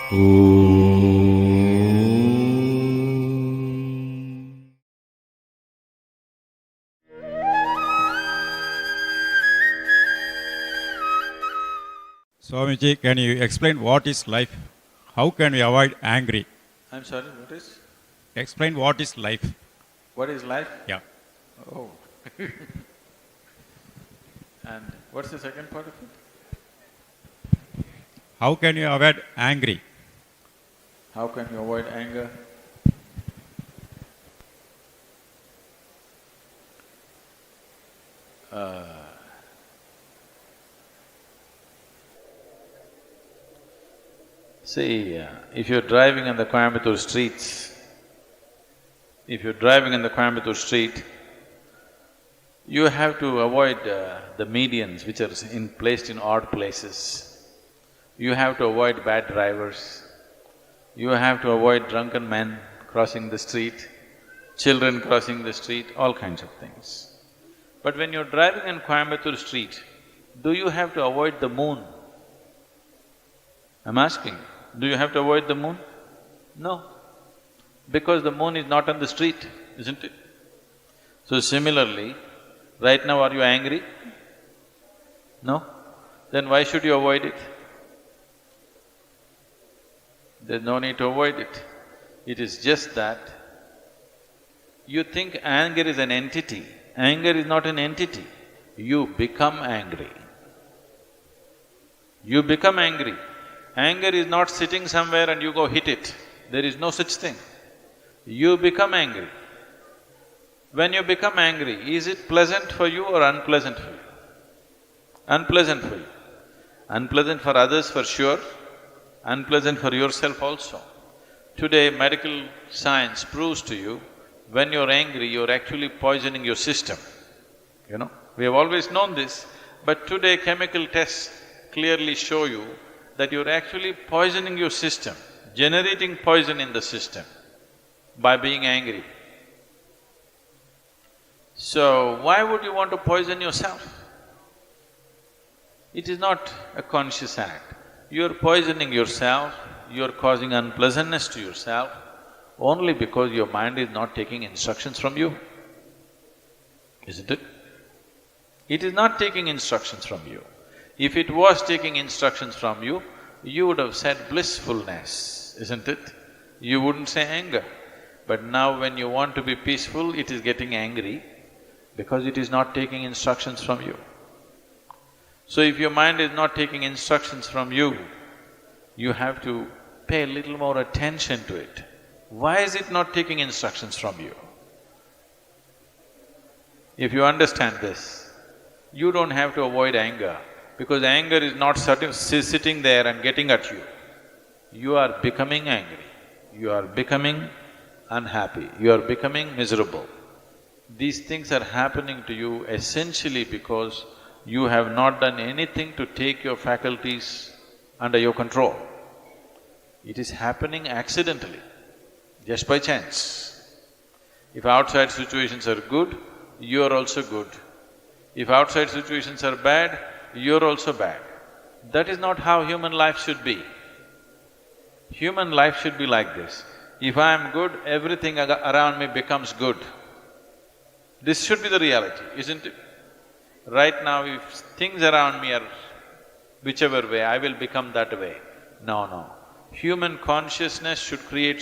Swamiji, can you explain what is life? How can we avoid angry? I'm sorry, what is? Explain what is life. What is life? Yeah. Oh. And what's the second part of it? How can you avoid angry? How can you avoid anger? See, if you're driving in the Coimbatore streets, you have to avoid the medians which are placed in odd places. You have to avoid bad drivers. You have to avoid drunken men crossing the street, children crossing the street, all kinds of things. But when you're driving in Coimbatore street, do you have to avoid the moon? I'm asking, do you have to avoid the moon? No, because the moon is not on the street, isn't it? So similarly, right now are you angry? No? Then why should you avoid it? There's no need to avoid it. It is just that you think anger is an entity. Anger is not an entity. You become angry. You become angry. Anger is not sitting somewhere and you go hit it. There is no such thing. You become angry. When you become angry, is it pleasant for you or unpleasant for you? Unpleasant for you. Unpleasant for others for sure, unpleasant for yourself also. Today, medical science proves to you, when you're angry, you're actually poisoning your system, you know. We have always known this, but today chemical tests clearly show you that you're actually poisoning your system, generating poison in the system by being angry. So, why would you want to poison yourself? It is not a conscious act. You're poisoning yourself, you're causing unpleasantness to yourself only because your mind is not taking instructions from you, isn't it? It is not taking instructions from you. If it was taking instructions from you, you would have said blissfulness, isn't it? You wouldn't say anger. But now when you want to be peaceful, it is getting angry because it is not taking instructions from you. So if your mind is not taking instructions from you, you have to pay a little more attention to it. Why is it not taking instructions from you? If you understand this, you don't have to avoid anger, because anger is not sitting there and getting at you. You are becoming angry, you are becoming unhappy, you are becoming miserable. These things are happening to you essentially because you have not done anything to take your faculties under your control. It is happening accidentally, just by chance. If outside situations are good, you are also good. If outside situations are bad, you're also bad. That is not how human life should be. Human life should be like this. If I am good, everything around me becomes good. This should be the reality, isn't it? Right now, if things around me are whichever way, I will become that way. No, no. Human consciousness should create